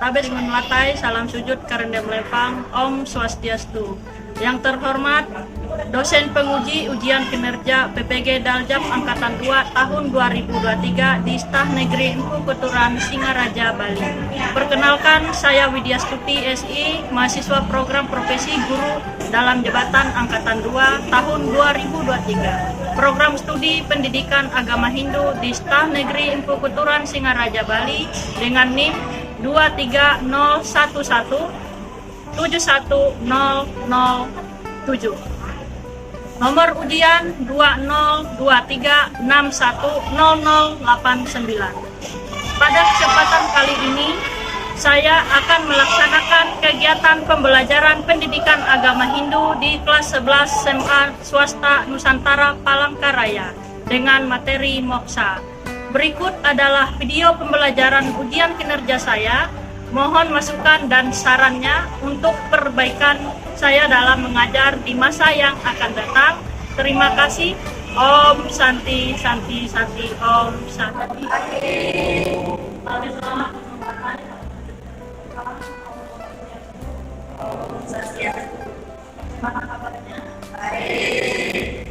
Tabe dengan latai, salam sujud karenda melempang, Om Swastiastu. Yang terhormat, dosen penguji ujian kinerja PPG Daljab Angkatan 2 tahun 2023 di Staf Negeri Empu Keturan Singaraja, Bali. Perkenalkan, saya Widya Stuti SI, mahasiswa program profesi guru dalam jabatan Angkatan 2 tahun 2023. Program studi pendidikan agama Hindu di Staf Negeri Empu Keturan Singaraja, Bali dengan NIM 23011 71007. Nomor ujian 2023610089. Pada kesempatan kali ini, saya akan melaksanakan kegiatan pembelajaran pendidikan agama Hindu di kelas 11 SMA Swasta Nusantara Palangkaraya dengan materi moksa. Berikut adalah video pembelajaran ujian kinerja saya. Mohon masukan dan sarannya untuk perbaikan saya dalam mengajar di masa yang akan datang. Terima kasih. Om Santi Santi Santi Om Santi. Gimana kabarnya? Baik.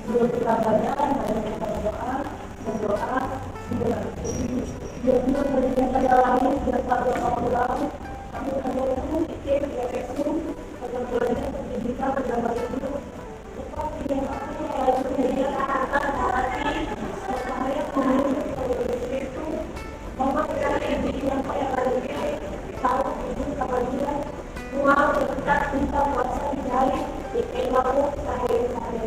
Sebelum kita baca, mari kita berdoa, biar kita berikan pada lain, biar pada orang lain, kami akan bertemu, kita bertemu, akan belajar pendidikan agama Hindu. Seperti yang aku harus menyediakan hati, supaya pemimpin itu memberikan pendidikan pada kalian, tahu hidup kebahagiaan, mual berkat kita puasa dari ilmu sehari-hari.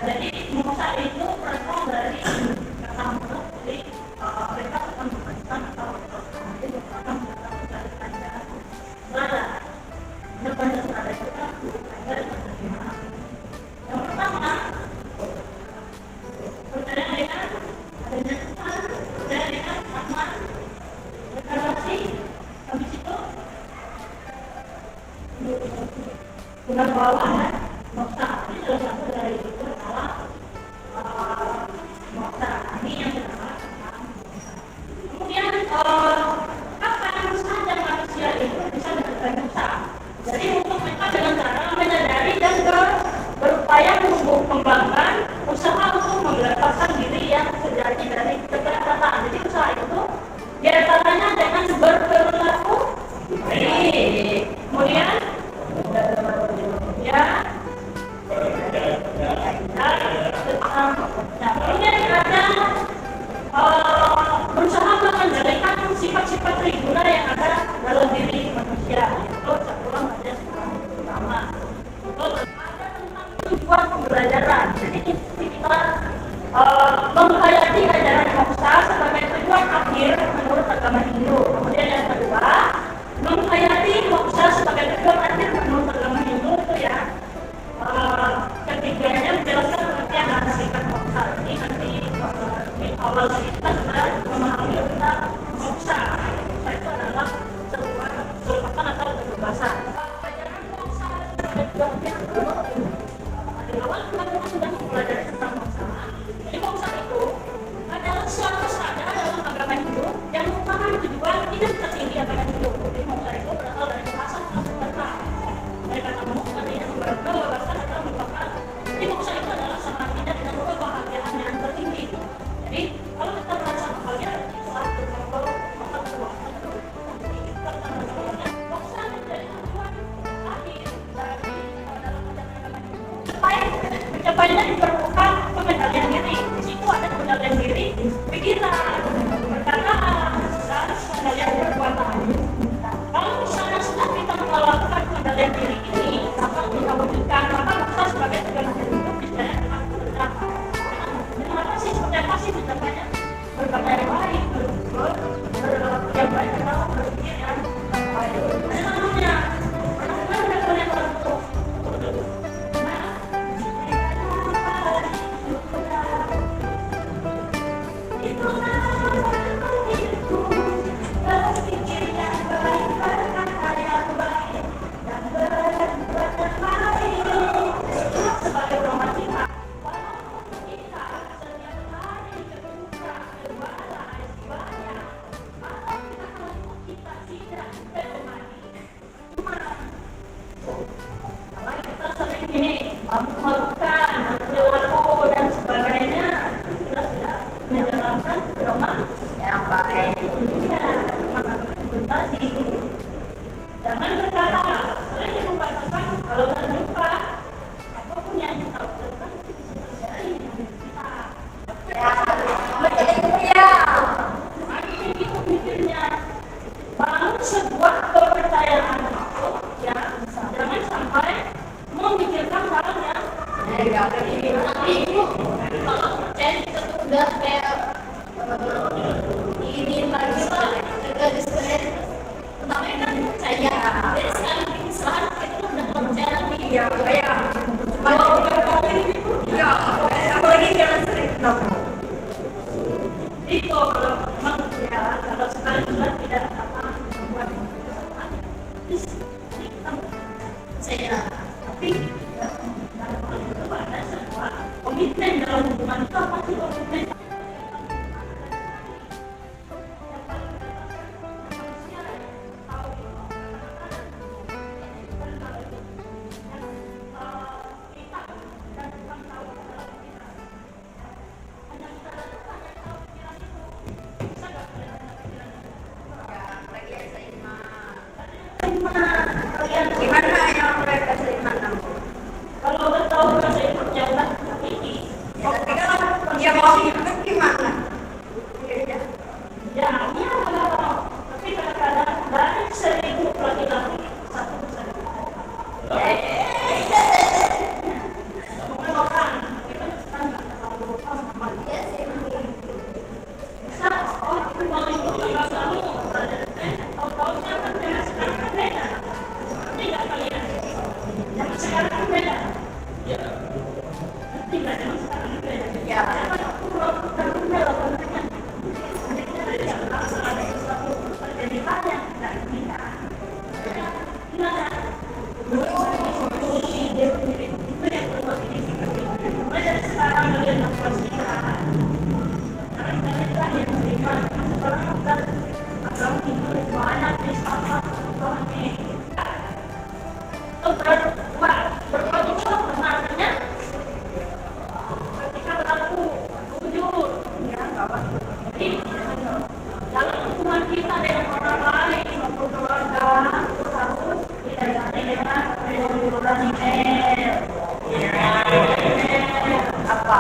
Jadi moksa itu berasal dari kata menurut dari mereka akan memberikan atau nanti akan mendapatkan ajaran berada. Berada berada itu kan belajar bagaimana. Yang pertama berkaitan dengan adanya Tuhan, berkaitan dengan rahmat, deklarasi, habis itu dengan bawahan moksa. Ini salah satu dari itu adalah moksa. Ini yang pertama. Kemudian kapan saja manusia itu bisa mendapatkan moksa? Jadi untuk mereka dengan cara menyadari dan berupaya mengembangkan usaha untuk melepaskan diri yang terjadi dari keterikatan. Jadi usaha itu diantaranya dengan berperilaku baik. Kemudian ya. Kemudian ada berusaha mengendalikan sifat-sifat triguna yang ada dalam diri manusia. Itu sekurang ada pertama. Ada tentang tujuan pembelajaran. Jadi kita menghayati ajaran moksa sebagai tujuan akhir menurut agama Hindu. Kemudian yang kedua, menghayati moksa sebagai tujuan Pencapaiannya diperlukan pengendalian diri. Di situ ada pengendalian diri, pikiran, perkataan, dan pengendalian perbuatan. Kalau misalnya sudah kita melakukan pengendalian diri ini, dapat kita wujudkan, maka kita sebagai tegangan hidup misalnya dengan berdampak. Dengan apa sih? Seperti apa sih berdampak? Berkata yang baik, yang baik adalah berpikir yang baik. Ada namanya. Melakukan perilaku dan sebagainya, kita sudah menjalankan pedoman yang baik. Tadi jangan berkata sering membacakan kalau terlupa apapun yang kita lakukan bisa terjadi dengan kita. Ya, mari kita mikirnya bangun sebuah kepercayaan ya, jangan sampai memikirkan hal yang negatif. Kalau percaya kita tuh udah kayak ini lagi lah, garis keren. Pertama kan percaya, jadi sekali kesalahan kita tuh udah percaya lagi. Ya, kayak kalau udah kali itu, ya, apalagi jangan sering kenapa. Itu kalau memang ya, kalau sekali sudah tidak apa membuat kesalahan, kita saya tapi ada sebuah komitmen dalam hubungan itu. Apa sih komitmen? Gimana yang mereka terima? Kalau tahu bahasa Indonesia udah ini, dia mau hidup gimana? Ya, dia kalau tapi kadang-kadang dari 1.000 laki-laki satu besar. Semua orang kita sekarang nggak tahu sama dia sih. Bisa, oh itu mau itu nggak tahu. Tahu siapa dia sekarang kan beda. Tidak kalian. Yang sekarang kan beda. Ya. Tidak yang sekarang beda. Ya. Dalam hubungan kita dengan orang lain maupun keluarga harus didasari dengan apa?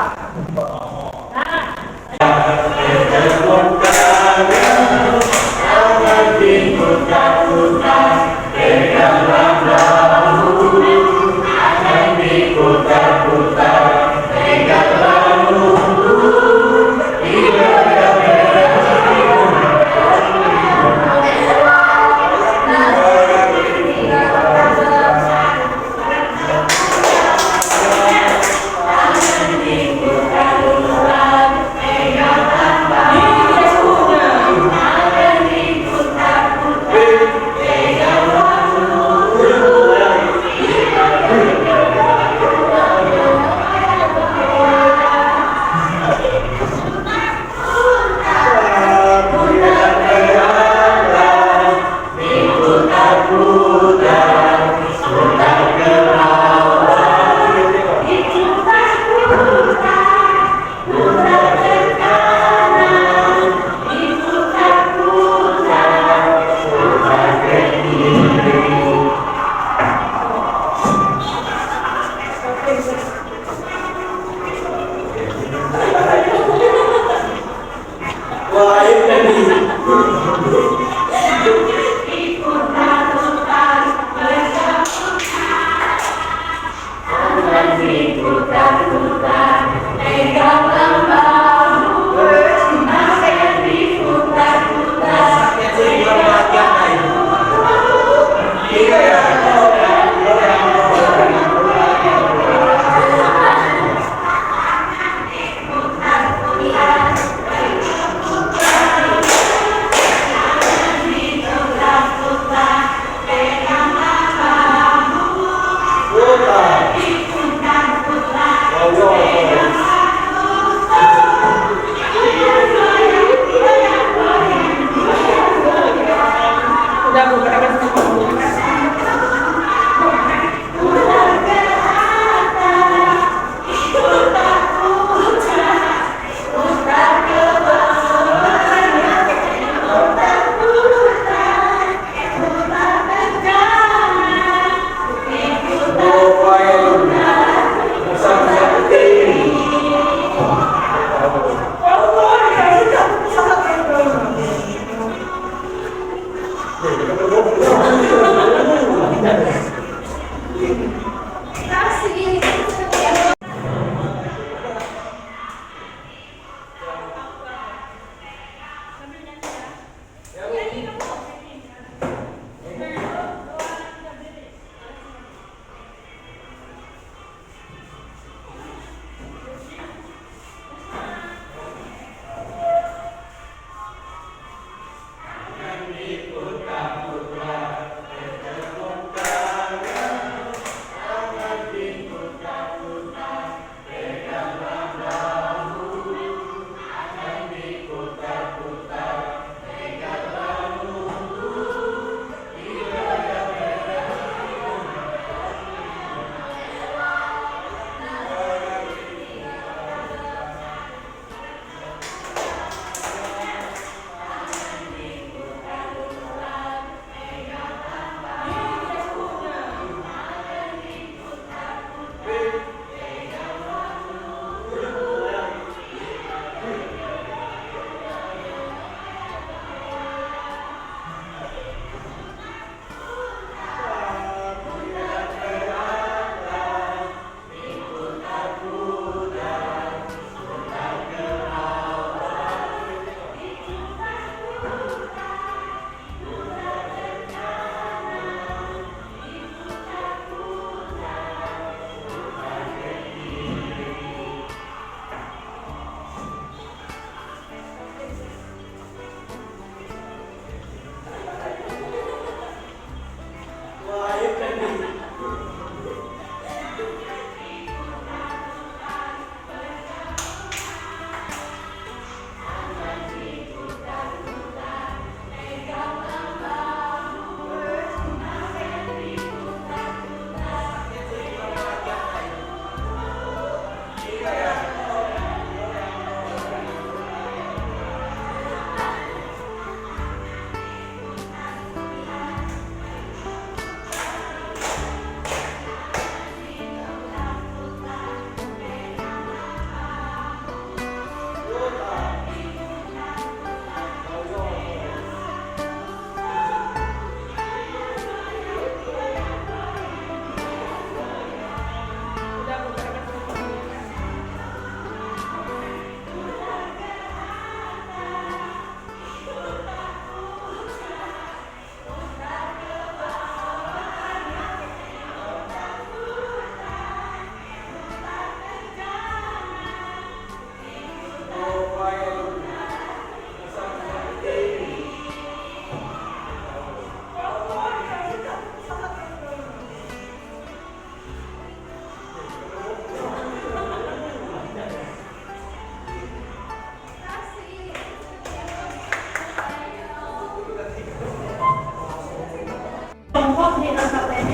kelompok di LKPD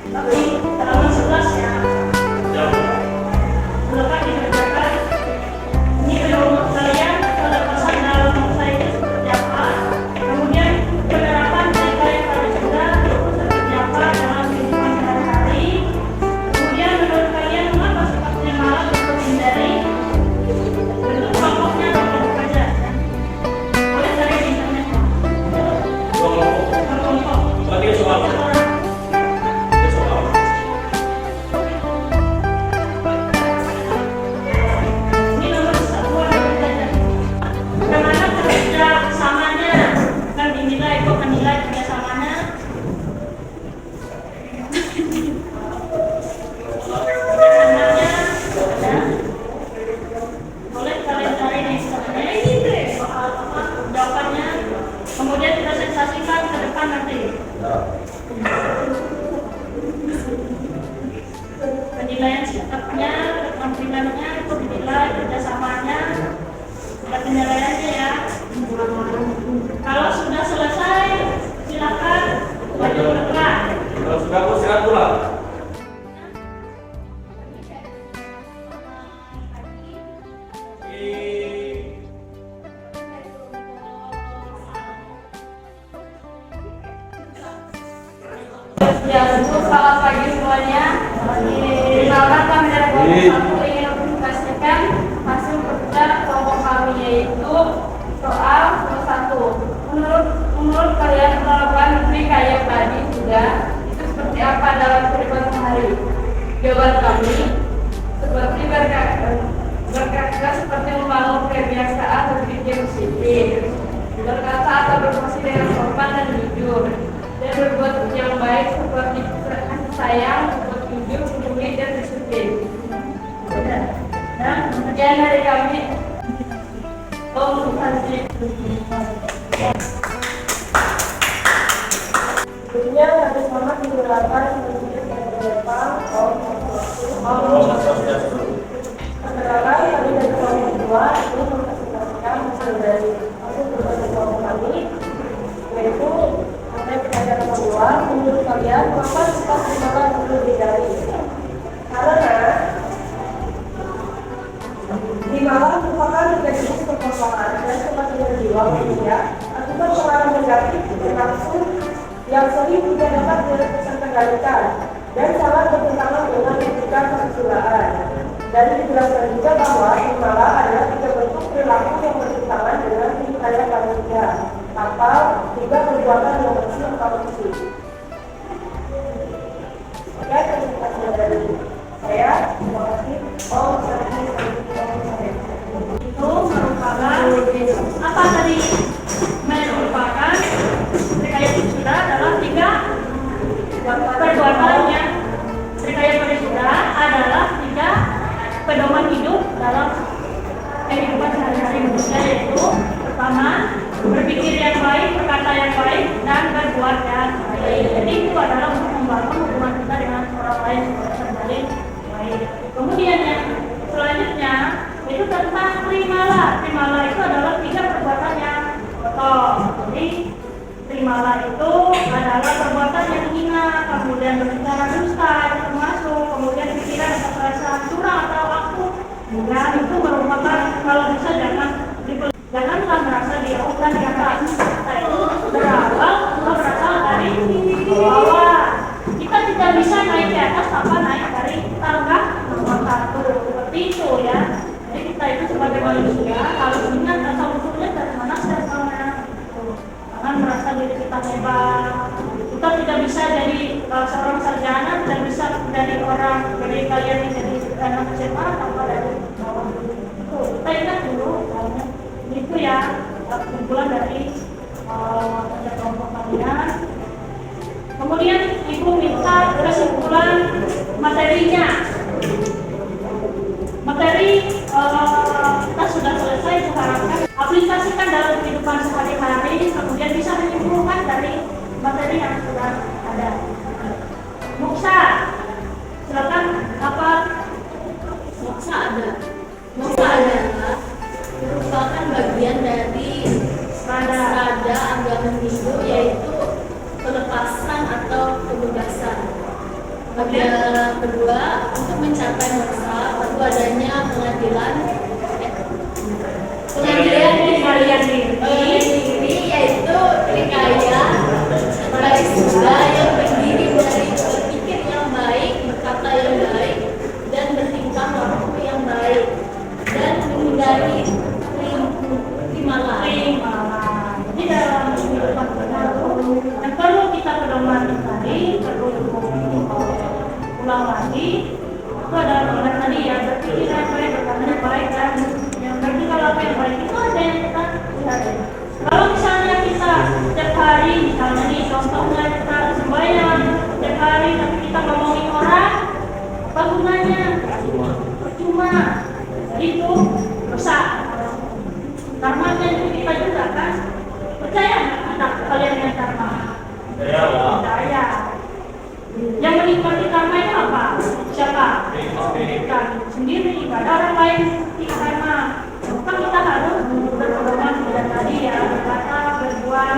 tapi terlalu 11 ya. Silakan dikerjakan. Ini menurut kalian pada pesan dalam masa ini seperti apa? Kemudian penerapan nilai prakerja itu seperti apa dalam kehidupan sehari-hari? Kemudian menurut kalian mengapa sifatnya malas untuk menghindari? Bentuk kelompoknya kelompok kerja. Boleh cari di internet. Berarti soal. Ini nomor satuan kerja. Bagaimana kerjasamanya? Kan dinilai kok menilai kerjasamanya. Sebenarnya ada. Boleh kalian cari di internet soal apa jawabannya. Kemudian kita sensasikan ke depan nanti. Penilaian sikapnya, keterampilannya itu dinilai, kerjasamanya, ada penilaiannya ya. Kalau sudah selesai, silakan lanjut ke kelas. Kalau sudah aku silakan pulang. Ya, selamat pagi semuanya. Perkenalkan kami dari kelompok 1 ingin mempresentasikan hasil kerja kelompok kami yaitu soal nomor 1. menurut kalian penerapan negeri kayak tadi juga itu seperti apa dalam kehidupan sehari? Jawaban kami seperti berkata seperti membangun kebiasaan berpikir positif, berkata atau berfungsi dengan sopan dan jujur, dan berbuat yang baik seperti kasih sayang, berbuat jujur, peduli dan disiplin. Dan sekian dari kami. Om kasih. Berikutnya kami selamat menggunakan sedikit dari Jepang. Perkenalkan kami dari kelompok 2 ini mempresentasikan hasil dari kelompok kami, yaitu mengenai pertanyaan nomor 2. Menurut kalian mengapa sifat timbalan perlu dihindari? Karena timbalan merupakan jenis perkosaan dan kematian jiwa manusia akibat pengaruh negatif berlangsung yang sering tidak dapat terkendalikan dan sangat bertentangan dengan etika kesusilaan. Dan dijelaskan juga bahwa timbalan adalah 3 bentuk perilaku yang bertentangan dengan kehidupan manusia atau 3 perbuatan yang bersih atau korupsi. Oke, presentasi dari saya. Terima kasih. Itu merupakan apa tadi? Merupakan rekayasa sudah adalah 3 perbuatan yang rekayasa sudah adalah 3 pedoman hidup dalam kehidupan sehari-hari manusia, yaitu pertama berpikir yang baik, berkata yang baik, dan berbuat yang baik. Jadi itu adalah untuk membangun hubungan kita dengan orang lain supaya terjalin baik. Kemudian yang selanjutnya itu tentang terimalah. Terimalah itu adalah 3 perbuatan yang kotor. Jadi terimalah itu adalah perbuatan yang hina, kemudian berbicara dusta, termasuk kemudian pikiran atau perasaan curang atau aku. Dan itu merupakan, kalau bisa janganlah merasa dilakukan di atas. Itu berasal dari bawah. Kita tidak bisa naik ke atas tanpa naik dari tangga nomor 1. Seperti itu ya. Jadi kita itu sebagai manusia harus ingat asal usulnya dari mana asalnya. Jangan merasa diri kita hebat. Kita tidak bisa jadi seorang sarjana, tidak bisa jadi orang dari kalian yang jadi anak SMA tanpa dari bawah. Kita ingat dulu, itu ya kumpulan dari kelompok kalian. Kemudian ibu minta kesimpulan materinya. Materi kita sudah selesai, diharapkan aplikasikan dalam kehidupan sehari-hari, kemudian bisa menyimpulkan dari materi yang sudah ada. Moksa, silakan apa? Moksa adalah merupakan bagian dari strada agama Hindu, yaitu pelepasan atau kebebasan. Bagian kedua, untuk mencapai moksa perlu adanya pengadilan diri, yaitu trikaya baik sudah yang terdiri dari berpikir yang baik, berkata yang baik, dan bertingkah laku yang baik, dan menghindari timbalan. Jadi dalam kehidupan kita yang perlu kita pedoman tadi, perlu ulang lagi, itu adalah pedoman tadi ya, berpikir yang baik, berkata yang baik, dan yang bertingkah laku yang baik. Itu ada yang kita lihat. Kalau misalnya kita setiap hari, misalnya nih contohnya kita sembahyang setiap hari, tapi kita ngomongin orang, apa gunanya? Percuma. Itu rusak. Karma itu kita juga kan, percaya nggak kalian dengan karma? Percaya. Yang menikmati karma itu apa? Siapa? Kita sendiri. Nggak ada orang lain di karma. Maka kita harus berpedoman dengan tadi ya, berkata, berbuat.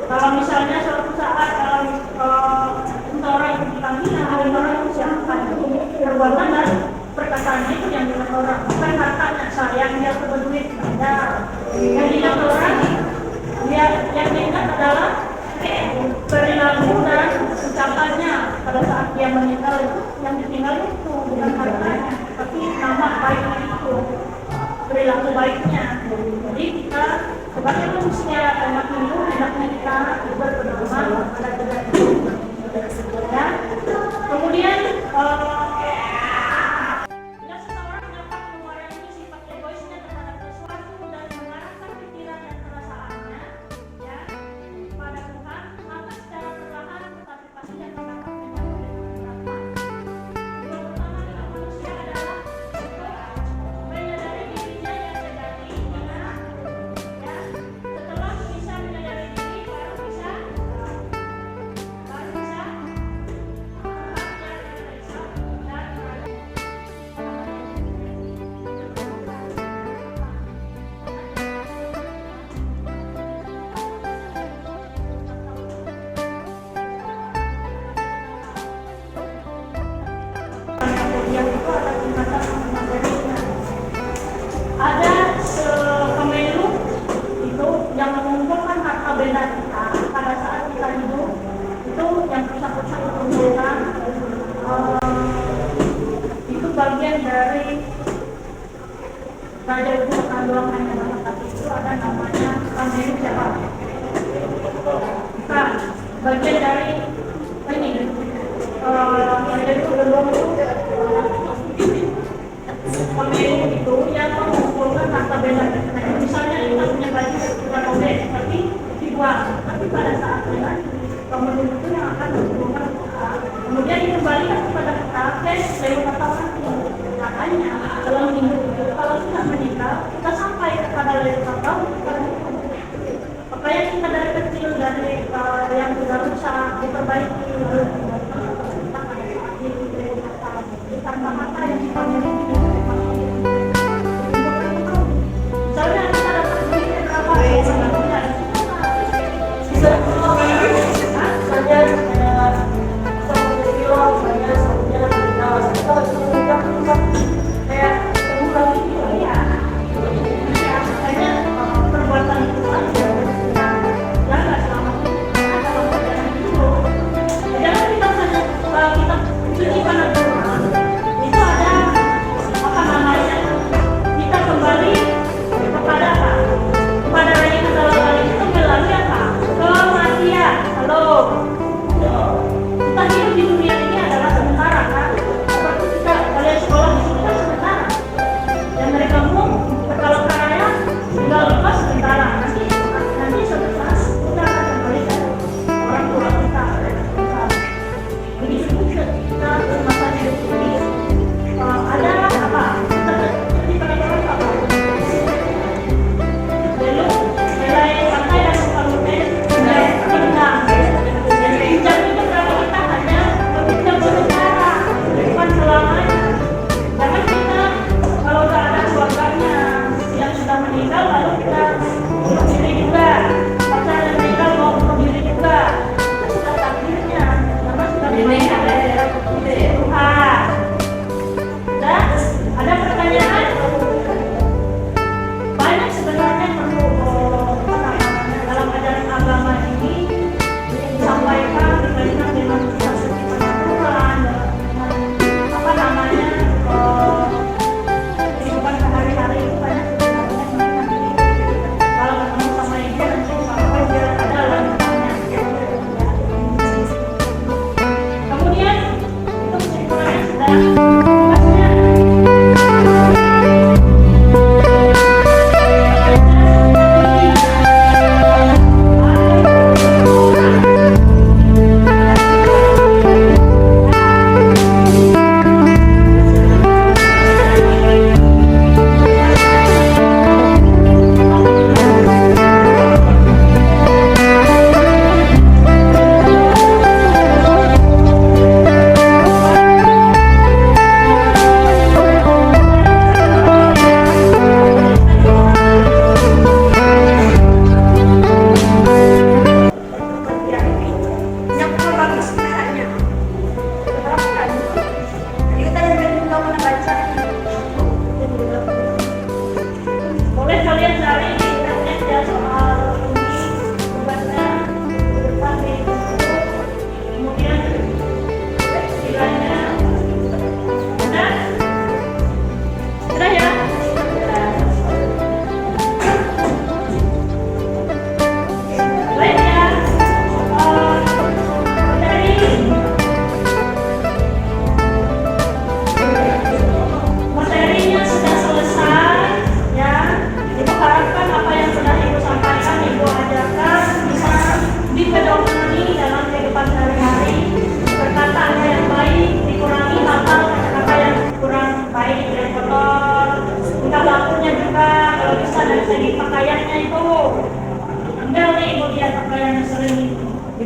Kalau misalnya suatu saat kalau orang itu dipanggil, orang itu siapkan perbuatan dan perkataannya itu yang dilihat orang, bukan hartanya. Sayang dia dapat duit, ada yang dilihat orang, dia yang dilihat adalah perilaku dan ucapannya pada saat dia meninggal. Itu yang ditinggal itu bukan hartanya, tapi nama baiknya itu, perilaku baiknya. Jadi kita Sebagai manusia tema minggu hendaknya kita berpedoman pada Tuhan itu. Ya. Kemudian bila seseorang dapat mengurangi sifat egoisnya terhadap sesuatu dan mengarahkan pikiran dan perasaannya ya pada Tuhan, maka secara perlahan tetapi pasti akan dapat menyambut dengan yang pertama dalam manusia adalah menyadari dirinya yang sejati ya. Setelah bisa menyadari diri baru bisa yang itu ada tingkatan materinya. Ada Kemelu itu yang mengumpulkan harta benda kita pada saat kita hidup itu yang pusat-pusat dikumpulkan itu bagian dari Raja Ibu Kandoang yang tapi itu ada namanya Kemelu siapa? Nah, bagian dari ini Raja Ibu Kandoang itu Kemelu itu yang mengumpulkan harta benda kita. Misalnya kita punya baju kita robek, tapi dibuang. Tapi pada saat Kemelu itu yang akan mengumpulkan kita, kemudian dikembalikan kepada kita cash lewat tawaran. Makanya dalam hidup itu kalau sudah menikah, kita sampai kepada lewat tahun. Makanya kita dari kecil dari yang sudah rusak diperbaiki lalu kita pada saat ini tanpa mata yang kita miliki. Misalnya kita dapat duit berapa? Jangan kita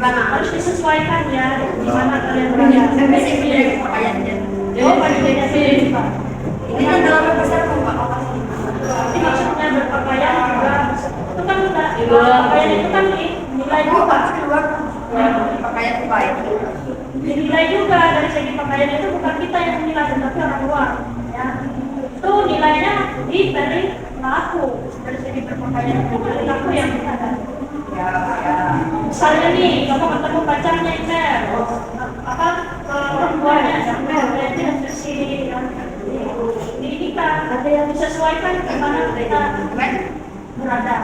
Gimana? Harus disesuaikan ya, gimana kalian berada. Tapi sih beda pakaiannya. Oh, pada beda-beda, Pak. Ini kan dalam besar kok Pak, apa sih? Ini maksudnya berpakaian juga. Itu kan pakaian itu kan nilai juga. Pakaian baik. Dinilai juga dari segi pakaian itu bukan kita yang menilai, tetapi orang luar. Ya. Itu nilainya dari pelaku, dari segi berpakaian itu dari pelaku yang kita ada. Misalnya nih, kamu ketemu pacarnya Intel, apa orang tuanya Intel, dia versi di nikah, ada yang disesuaikan kemana kita berada.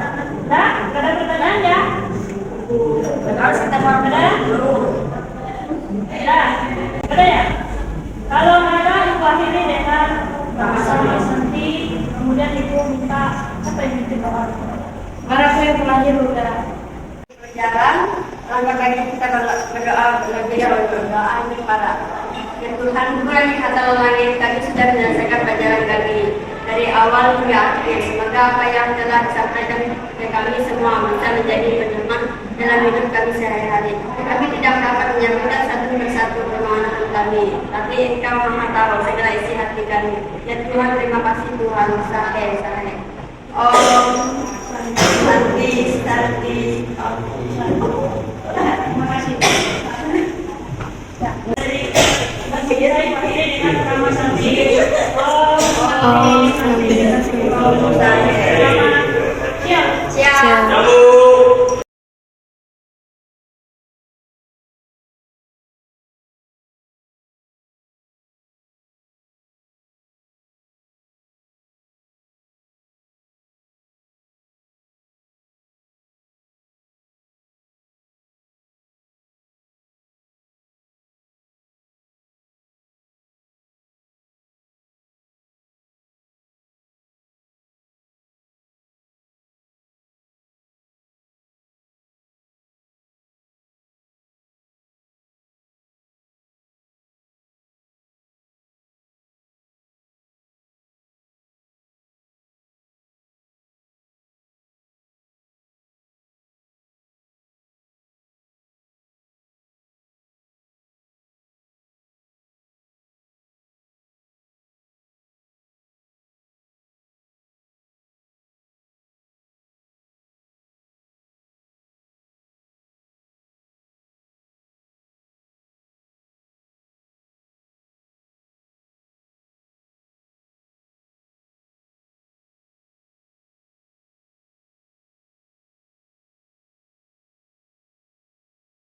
Nah, ada pertanyaan ya? Harus kita Ada? Ada ya? Kalau ada, ibu akhiri dengan bahasa nanti, kemudian ibu minta apa yang dibawa? Para yang terlahir udah berjalan, langkah lagi kita berdoa ini para ya Tuhan kurangi kata langit kami sudah menyelesaikan pelajaran kami dari awal hingga akhir. Semoga apa yang telah disampaikan kepada kami semua bisa menjadi pedoman dalam hidup kami sehari-hari. Kami tidak dapat menyampaikan satu persatu permohonan kami, tapi Engkau Maha tahu segala isi hati kami. Ya Tuhan, terima kasih Tuhan. Sahe. Om Santi